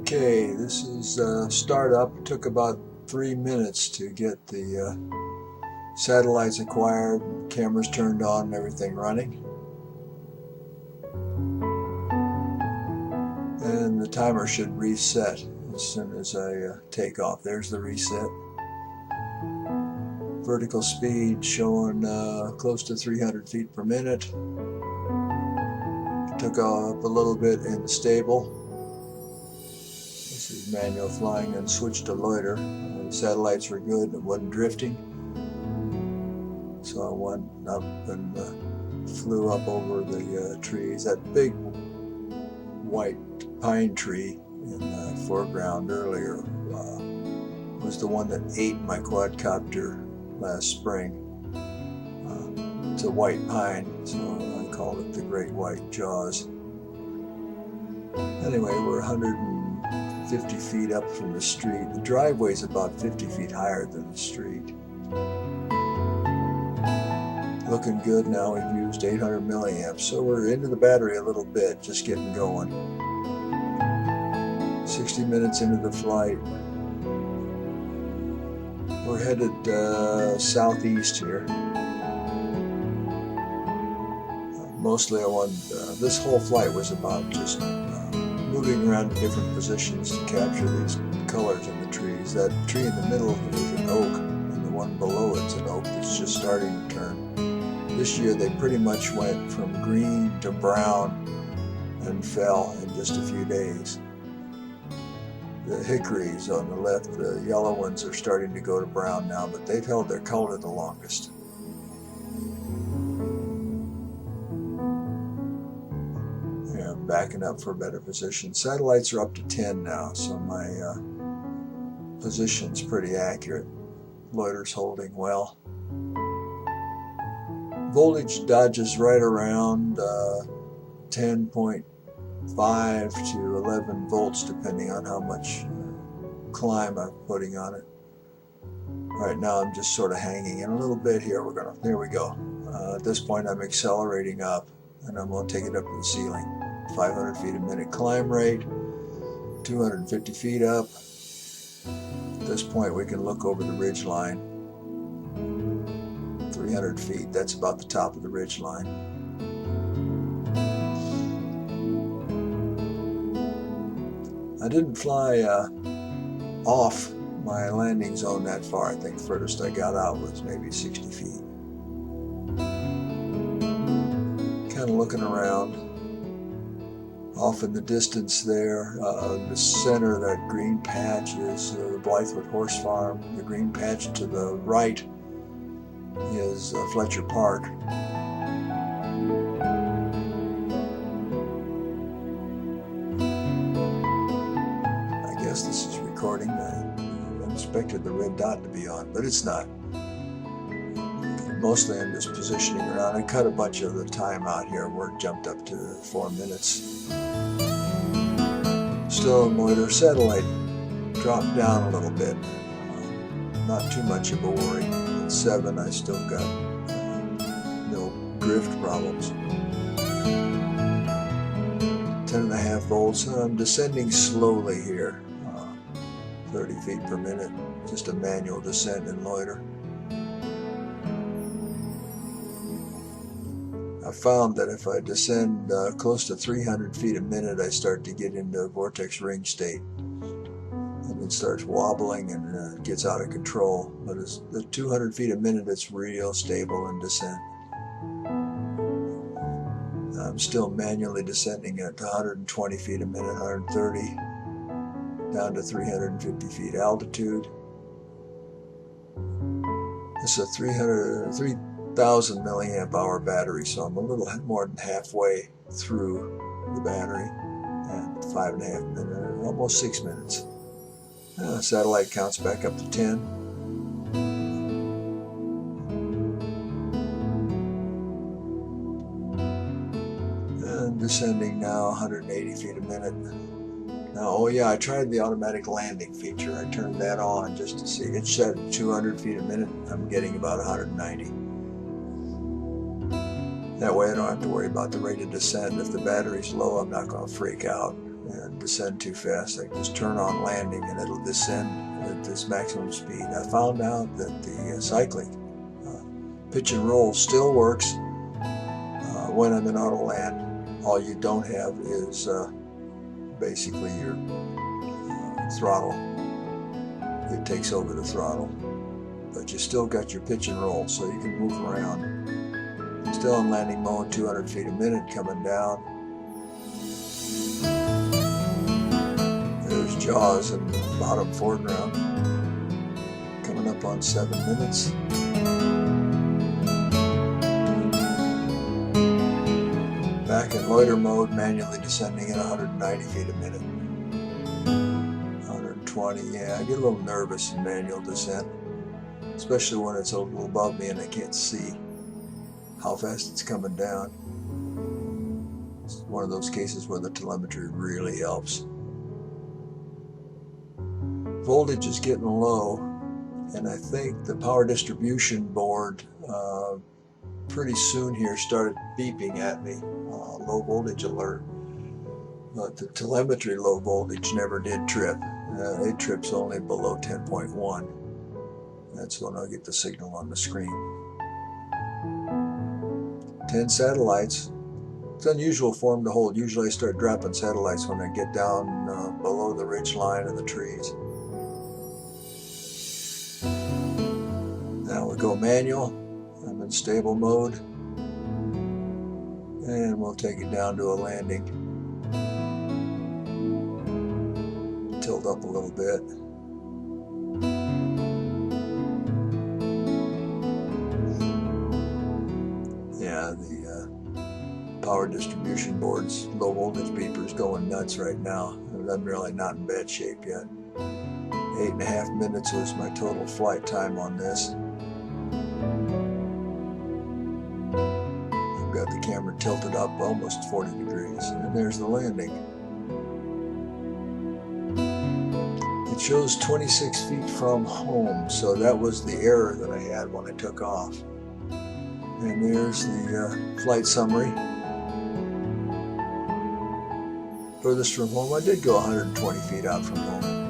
Okay, this is startup. Took about 3 minutes to get the satellites acquired, cameras turned on, and everything running. And the timer should reset as soon as I take off. There's the reset. Vertical speed showing close to 300 feet per minute. Took up a little bit in the stable. This is manual flying, and switched to loiter. The satellites were good and it wasn't drifting. So I went up and flew up over the trees. That big white pine tree in the foreground earlier was the one that ate my quadcopter last spring. It's a white pine, so I called it the Great White Jaws. Anyway, we're 150 feet up from the street. The driveway's about 50 feet higher than the street. Looking good now. We've used 800 milliamps, so we're into the battery a little bit, just getting going. 60 minutes into the flight. We're headed southeast here. Mostly I wanted, this whole flight was about just moving around to different positions to capture these colors in the trees. That tree in the middle is an oak, and the one below it's an oak that's just starting to turn. This year they pretty much went from green to brown and fell in just a few days. The hickories on the left, the yellow ones, are starting to go to brown now, but they've held their color the longest. Yeah, backing up for a better position. Satellites are up to 10 now, so my position's pretty accurate. Loiter's holding well. Voltage dodges right around 10.5 to 11 volts, depending on how much climb I'm putting on it. Right now I'm just sort of hanging in a little bit here. There we go. At this point I'm accelerating up, and I'm going to take it up to the ceiling. 500 feet a minute climb rate, 250 feet up. At this point we can look over the ridge line. 300 feet, that's about the top of the ridge line. I didn't fly off my landing zone that far. I think furthest I got out was maybe 60 feet. Kind of looking around. Off in the distance there, the center of that green patch is the Blythewood Horse Farm. The green patch to the right is Fletcher Park. I guess this is recording. I expected the red dot to be on, but it's not. Mostly I'm just positioning around. I cut a bunch of the time out here. Work jumped up to 4 minutes. Still in loiter. Satellite dropped down a little bit. Not too much of a worry. At 7 I still got no drift problems. 10.5 volts. I'm descending slowly here. 30 feet per minute. Just a manual descent in loiter. I found that if I descend close to 300 feet a minute, I start to get into vortex ring state. And it starts wobbling and gets out of control. But at 200 feet a minute, it's real stable in descent. I'm still manually descending at 120 feet a minute, 130, down to 350 feet altitude. It's a 3,000 milliamp hour battery, so I'm a little more than halfway through the battery at 5.5 minutes, almost 6 minutes. Satellite counts back up to 10. And descending now 180 feet a minute. Now, oh yeah, I tried the automatic landing feature. I turned that on just to see. It said 200 feet a minute. I'm getting about 190. That way I don't have to worry about the rate of descent. If the battery's low, I'm not going to freak out. and descend too fast, I can just turn on landing and it'll descend at this maximum speed. I found out that the cyclic pitch and roll still works when I'm in auto land. All you don't have is basically your throttle. It takes over the throttle, but you still got your pitch and roll, so you can move around. Still in landing mode, 200 feet a minute coming down. There's Jaws in the bottom foreground, coming up on 7 minutes. Back in loiter mode, manually descending at 190 feet a minute. 120, yeah, I get a little nervous in manual descent, especially when it's a little above me and I can't see how fast it's coming down. It's one of those cases where the telemetry really helps. Voltage is getting low, and I think the power distribution board pretty soon here started beeping at me, low voltage alert. But the telemetry low voltage never did trip. It trips only below 10.1. That's when I'll get the signal on the screen. 10 satellites. It's unusual for them to hold. Usually I start dropping satellites when I get down below the ridge line of the trees. Now we'll go manual. I'm in stable mode. And we'll take it down to a landing. Tilt up a little bit. Yeah, the power distribution board's low voltage beeper's going nuts right now. I'm really not in bad shape yet. 8.5 minutes was my total flight time on this. I've got the camera tilted up almost 40 degrees, and there's the landing. It shows 26 feet from home, so that was the error that I had when I took off. And there's the flight summary. Furthest from home, I did go 120 feet out from home.